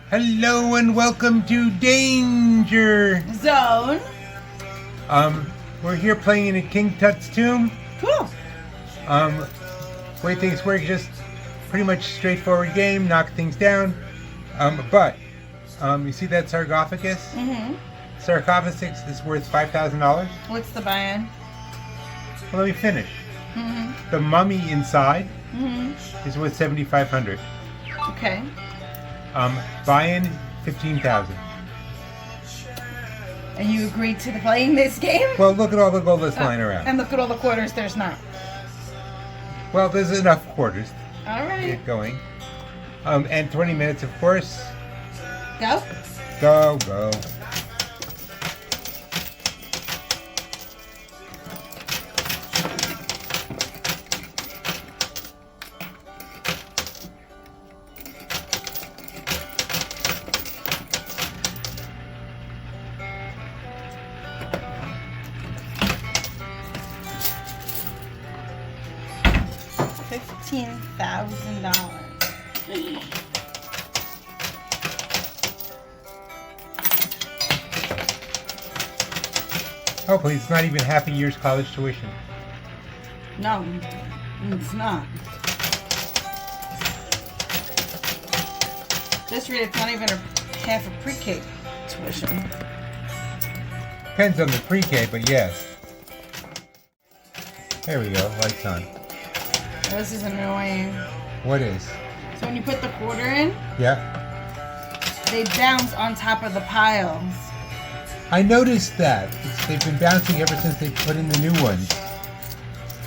Hello and welcome to Danger Zone. We're here playing in a King Tut's tomb. Cool. Way things work, just pretty much straightforward game, knock things down. But you see that sarcophagus? Mm-hmm. Sarcophagus is worth $5,000. What's the buy-in? Well, let me finish. Mm-hmm. The mummy inside Mm-hmm. is worth $7,500. Okay. Buy-in $15,000. And you agreed to playing this game? Well, look at all the gold that's lying around. And look at all the quarters there's not. Well, there's enough quarters All to right. get going. And 20 minutes, of course. Go. Go. $15,000. Oh, please, it's not even half a year's college tuition. No, it's not. This rate, it's not even half a pre-K tuition. Depends on the pre-K, but yes. There we go, lights on. This is annoying. What is? So when you put the quarter in, Yeah? they bounce on top of the piles. I noticed that. They've been bouncing ever since they put in the new ones.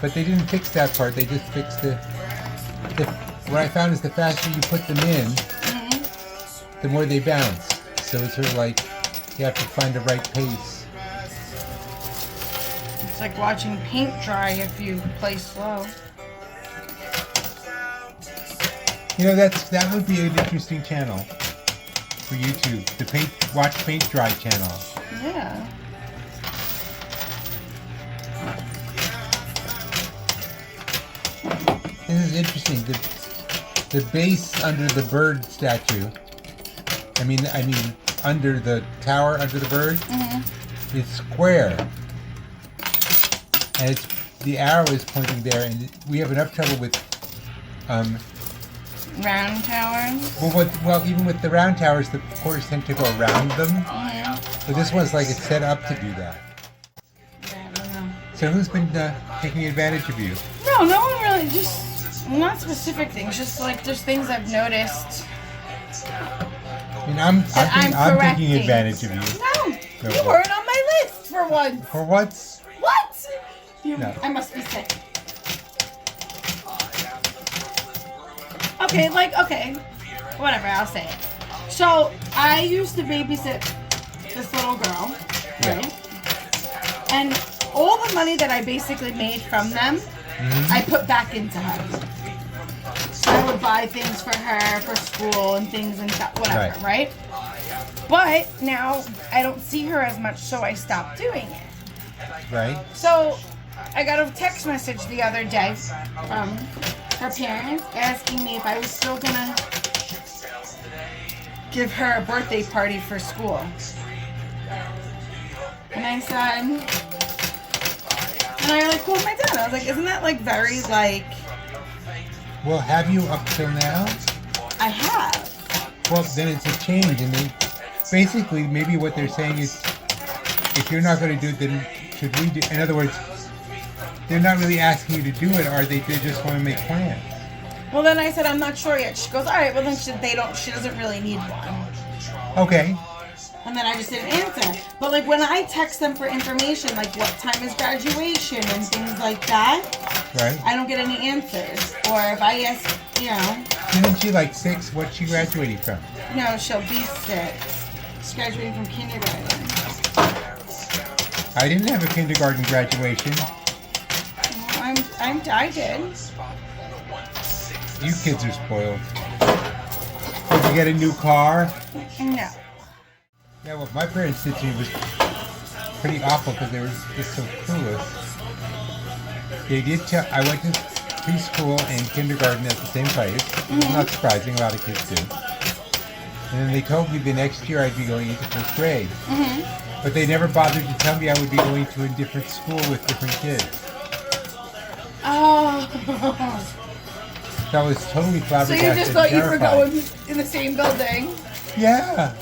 But they didn't fix that part, they just fixed what I found is the faster you put them in, the more they bounce. So it's sort of like you have to find the right pace. It's like watching paint dry if you play slow. You know, that would be an interesting channel for YouTube. The watch paint dry channel. Yeah. This is interesting. The base under the bird statue. I mean, under the tower, under the bird, is square, and the arrow is pointing there. And we have enough trouble with Round towers. Well, even with the round towers, the quarters tend to go around them. But this one's like it's set up to do that. Yeah, I don't know. So who's been taking advantage of you? No one really. Just not specific things. Just like there's things I've noticed. I mean, I'm taking correcting. advantage of you. No, No, you weren't on my list for once. For what? What? No. I must be sick. Okay, whatever, I'll say it. So, I used to babysit this little girl, Yeah. right? And all the money that I basically made from them, I put back into her. So I would buy things for her, for school and things and stuff, whatever, right? But now I don't see her as much, so I stopped doing it. Right. So I got a text message the other day from her parents asking me if I was still gonna give her a birthday party for school. And I said, and I like called my dad. I was like, isn't that like very like... Well, have you up till now? I have. Well, then it's a change, and they basically maybe what they're saying is, if you're not going to do it, then should we do? In other words, they're not really asking you to do it, are they? They just want to make plans. Well, then I said, I'm not sure yet. She goes, all right, well then she doesn't really need one. Okay. And then I just didn't answer. But like when I text them for information, like what time is graduation and things like that, Right. I don't get any answers. Or if I ask, you know, Isn't she like 6? What's she graduating from? no, she'll be 6. She's graduating from kindergarten. I didn't have a kindergarten graduation. I did. You kids are spoiled. Did you get a new car? No. Yeah, what my parents did to me was pretty awful because they were just so clueless. They did I went to preschool and kindergarten at the same place. It's not surprising, a lot of kids do. And then they told me the next year I'd be going into first grade. Mm-hmm. But they never bothered to tell me I would be going to a different school with different kids. Oh. So I was totally So flabbergasted. you just thought you were terrified. going in the same building? Yeah.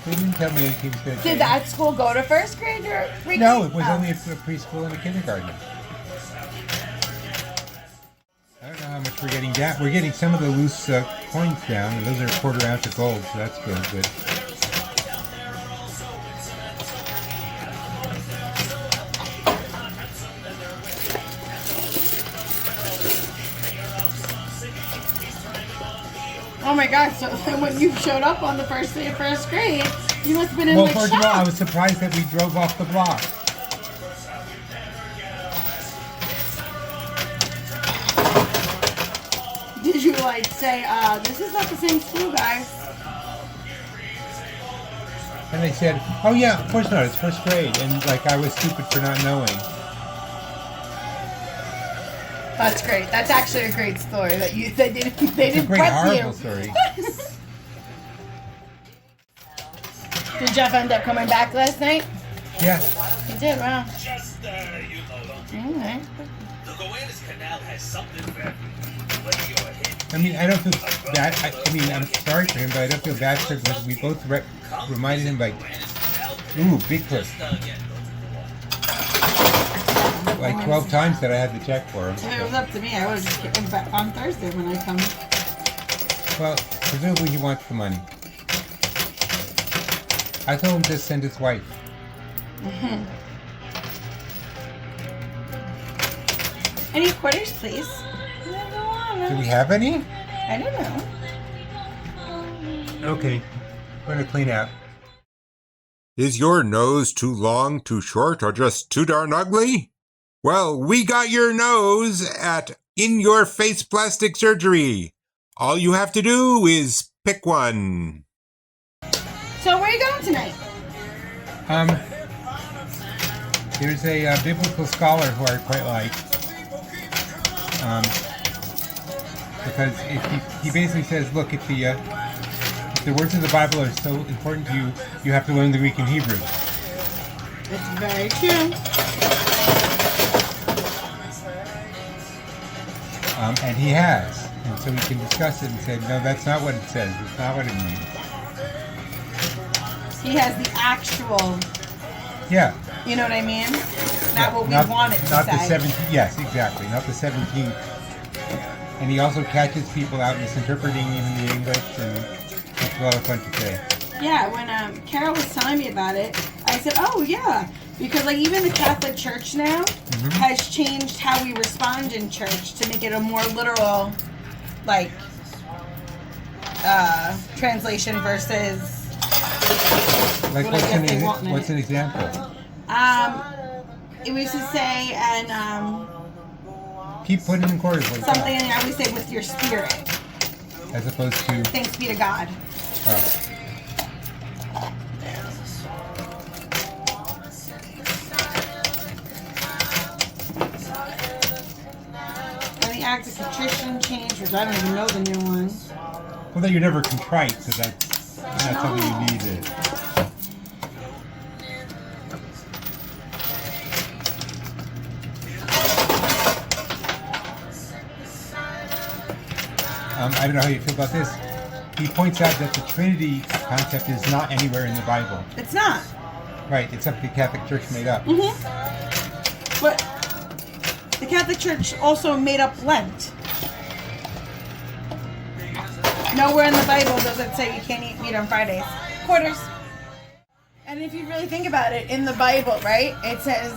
They didn't tell me anything was going to Did that school go to first grade or pre-K? No, it was Oh. only a preschool and a kindergarten. I don't know how much we're getting down. We're getting some of the loose coins down, and those are a quarter ounce of gold, so that's good. But Oh my gosh, so when you showed up on the first day of first grade, you must have been in well, like first of all, I shock. was surprised that we drove off the block. Did you like say, this is not the same school, guys? And they said, "Oh yeah, of course not. It's first grade." And like I was stupid for not knowing. That's great. That's actually a great story that they didn't It's a prep great horrible you. story. Did Jeff end up coming back last night? Yeah. He did, wow. Just, you know, Alright. the Gowanus Canal has something for everyone. Whether you're a hit, I mean, I don't feel bad. I mean, I'm sorry for him, but I don't feel bad for him because we both reminded him like, ooh, Bigfoot. Like 12 times that I had to check for him. If it was up to me, I would have just kicked him back on Thursday when I come. Well, presumably he wants the money. I told him to send his wife. Mm-hmm. Any quarters, please? Do we have any? I don't know. Okay. We're going to clean out. Is your nose too long, too short, or just too darn ugly? Well, we got your nose at In Your Face Plastic Surgery. All you have to do is pick one. So where are you going tonight? There's a biblical scholar who I quite like. Because he basically says, look, if the words of the Bible are so important to you, you have to learn the Greek and Hebrew. It's very true. And he has. And so we can discuss it and say, no, that's not what it says. It's not what it means. He has the actual, Yeah. you know what I mean? Not what we not, want it to Not say. the 17th. Yes, exactly. Not the 17th. And he also catches people out misinterpreting even the English, and it's a lot of fun to say. Yeah, when Carol was telling me about it, I said, oh yeah, because like even the Catholic Church now has changed how we respond in church to make it a more literal, like, translation versus Like, what I guess they want in what's it. an example? It was to say, and Keep putting in quarters like something, and I always say with your spirit. that, as opposed to, Thanks be to God. oh, And the act of contrition changed, which I don't even know the new one. well, that you're never contrite, so that's not something you need to. I don't know how you feel about this. He points out that the Trinity concept is not anywhere in the Bible. It's not. Right, it's something the Catholic Church made up. But the Catholic Church also made up Lent. Nowhere in the Bible does it say you can't eat meat on Fridays. Quarters. And if you really think about it, in the Bible, right, it says,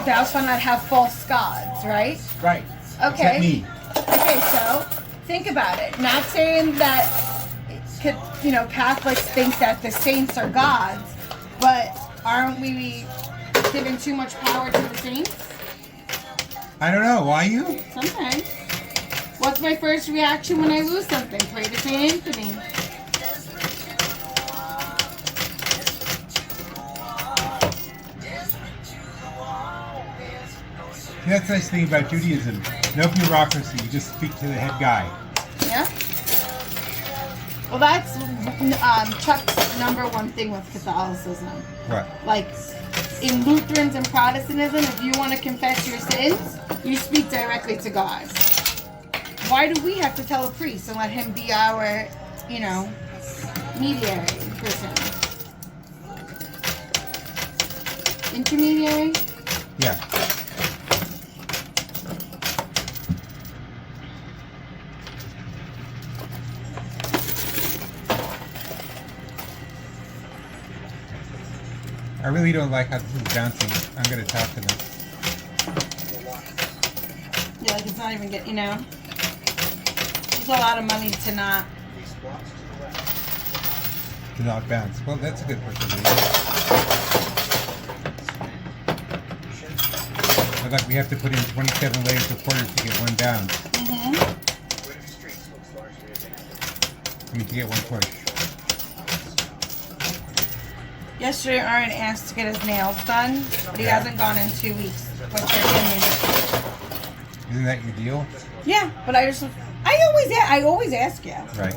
thou shalt not have false gods, right? Right. Okay. Except me. Okay, so think about it. Not saying that, Catholics think that the saints are gods, but aren't we giving too much power to the saints? I don't know. Why you? Sometimes. What's my first reaction when I lose something? Pray to St. Anthony. See, that's the nice thing about Judaism. No bureaucracy. You just speak to the head guy. Yeah? Well, that's Chuck's number one thing with Catholicism. What? Like, in Lutherans and Protestantism, if you want to confess your sins, you speak directly to God. Why do we have to tell a priest and let him be our, mediary person? Intermediary? Yeah. I really don't like how this is bouncing. I'm going to talk to them. Yeah, like it's not even getting, It's a lot of money to not. To not bounce. Well, that's a good procedure. But we have to put in 27 layers of quarters to get one bounce. Mm-hmm. I mean, to get one push. Yesterday, Aaron asked to get his nails done, but he hasn't gone in 2 weeks. What's your opinion? Isn't that your deal? Yeah, but I always ask you. Right.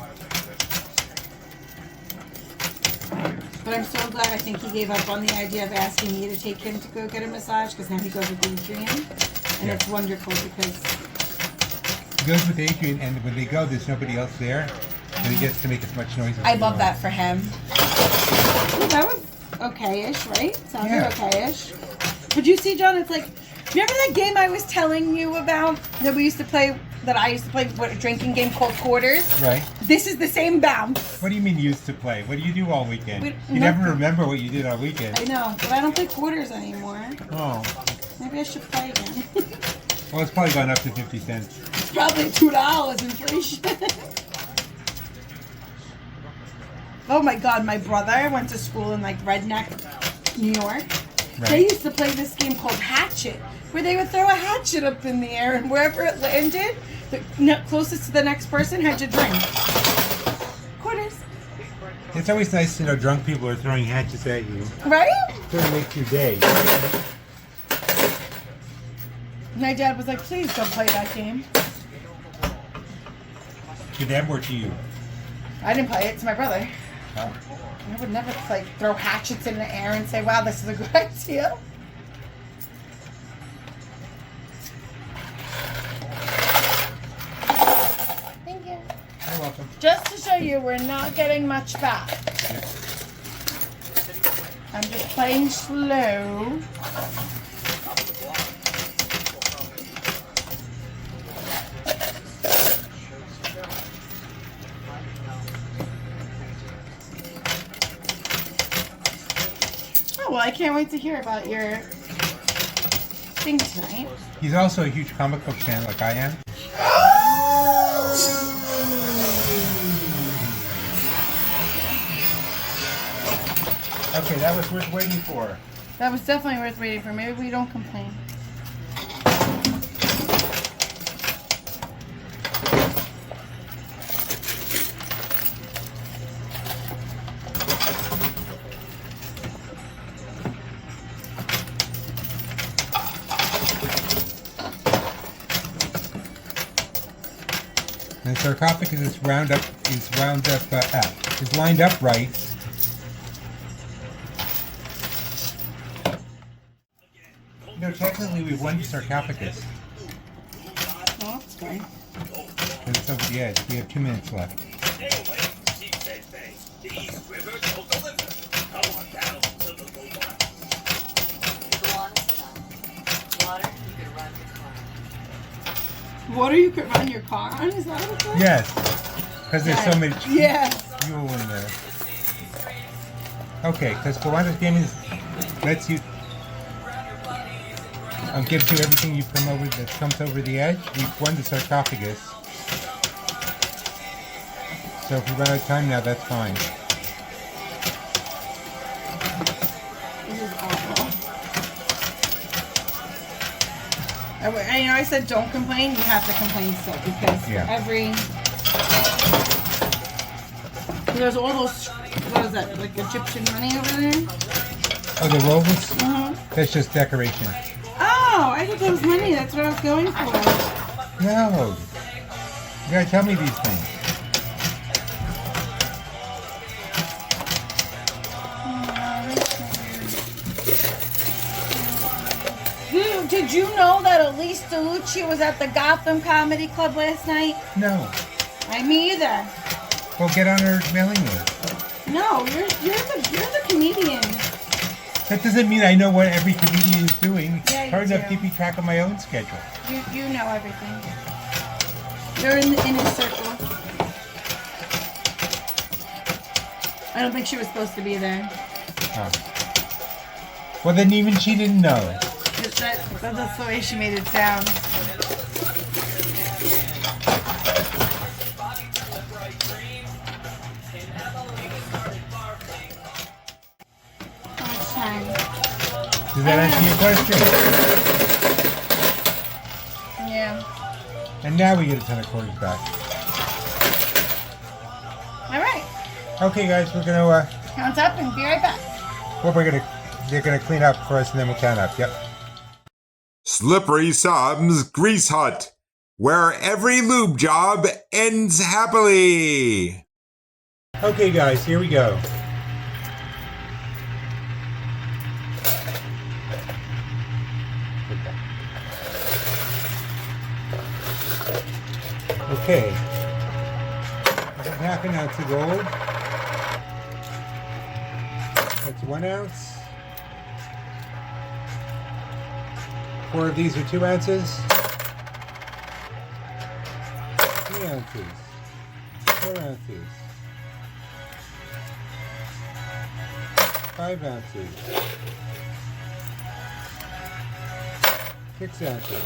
But I'm so glad I think he gave up on the idea of asking me to take him to go get a massage because now he goes with Adrian. And it's wonderful because... He goes with Adrian, and when they go, there's nobody else there. So he gets to make as much noise as I he love that wants. for him. Well, that was okay-ish, right? Sounded okay-ish. But you see, John, it's like... Remember that game I was telling you about that we used to play, that I used to play, a drinking game called Quarters? Right. This is the same bounce. What do you mean used to play? What do you do all weekend? You nothing. never remember what you did all weekend. I know, but I don't play Quarters anymore. Oh. Maybe I should play again. Well, it's probably gone up to 50 cents. It's probably $2 inflation. Oh my God, my brother went to school in like Redneck, New York. Right. They used to play this game called Hatchet, where they would throw a hatchet up in the air, and wherever it landed, the closest to the next person had to drink. Quarters. It's always nice to know drunk people are throwing hatchets at you. Right? Sort of makes your day. My dad was like, please don't play that game. To them or to you? I didn't play it, to my brother. Oh. I would never throw hatchets in the air and say, wow, this is a good idea. Thank you. You're welcome. Just to show you, we're not getting much back. Yeah. I'm just playing slow. Oh, well, I can't wait to hear about your thing tonight. He's also a huge comic book fan like I am. Okay, that was worth waiting for. That was definitely worth waiting for. Maybe we don't complain. And the sarcophagus is lined up right. No, technically we've won the sarcophagus. Oh, that's great. And it's over the edge. We have 2 minutes left. Anyway, she said, "Hey, the East River will deliver. Come on down to the Lubot." Go on and stop. Water, you could run your car. Water you could run your car on? Is that what it's like? Yes, because there's so many Yes. fuel in there. Okay, because Kiwanis Gaming lets you gives you everything you come over that comes over the edge. We've won the sarcophagus. So if we run out of time now, that's fine. This is awful. I said don't complain. You have to complain still because there's all those, what is that, like Egyptian money over there? Oh, the rollers? Uh-huh. That's just decoration. Oh, I thought that was money. That's what I was going for. No. You gotta tell me these things. Did you know that Elise DeLucci was at the Gotham Comedy Club last night? No. Me either. Well, get on her mailing list. No, you're the comedian. That doesn't mean I know what every comedian is doing. Yeah, you Hard enough do. keeping track of my own schedule. You know everything. You're in his circle. I don't think she was supposed to be there. Oh. Well, then even she didn't know. That's the way she made it sound. How much time? Does that answer your question? Yeah. And now we get a ton of quarters back. All right. Okay, guys, we're gonna Count up and be right back. they're gonna clean up for us and then we'll count up. Yep. Slippery Sam's Grease Hut, where every lube job ends happily. Okay, guys, here we go. Okay. Half an ounce of gold. That's 1 ounce. 4 of these are 2 ounces. 3 ounces. 4 ounces. 5 ounces. 6 ounces.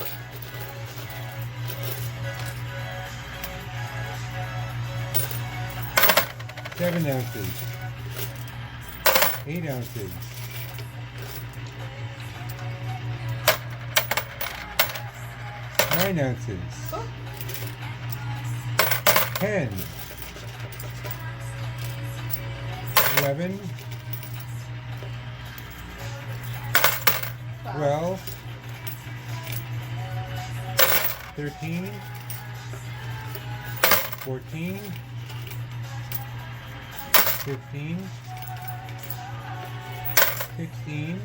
7 ounces. 8 ounces. 9 ounces. 10. 11. 12. 13. 14. 15. 16.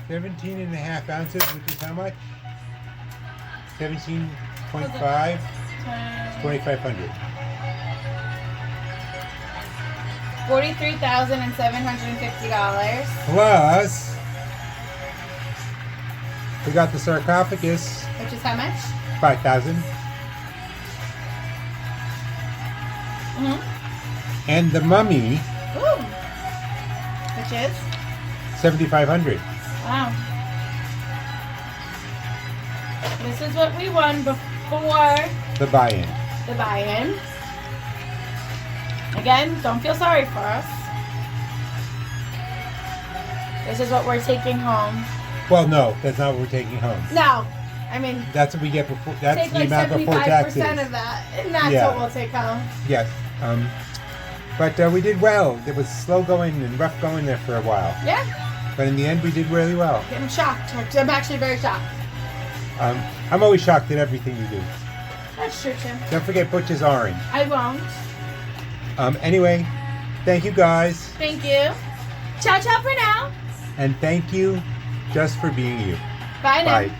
17 and a half ounces, which is how much? 17.5. 2,500. $43,750. Plus, we got the sarcophagus, Which is how much? 5,000, and the mummy, Ooh. Which is? 7,500. Wow. This is what we won before The buy-in. the buy-in. Again, don't feel sorry for us. This is what we're taking home. Well, no, that's not what we're taking home. No, I mean, That's what we get before. That's take the like amount before 75% taxes. of that, and that's Yeah. what we'll take home. Yes. But we did well. It was slow going and rough going there for a while. Yeah, But in the end, we did really well. I'm shocked. I'm actually very shocked. I'm always shocked at everything you do. That's true, Tim. Don't forget Butch's orange. I won't. Anyway, thank you guys. Thank you. Ciao, ciao for now. And thank you just for being you. Bye now. Bye.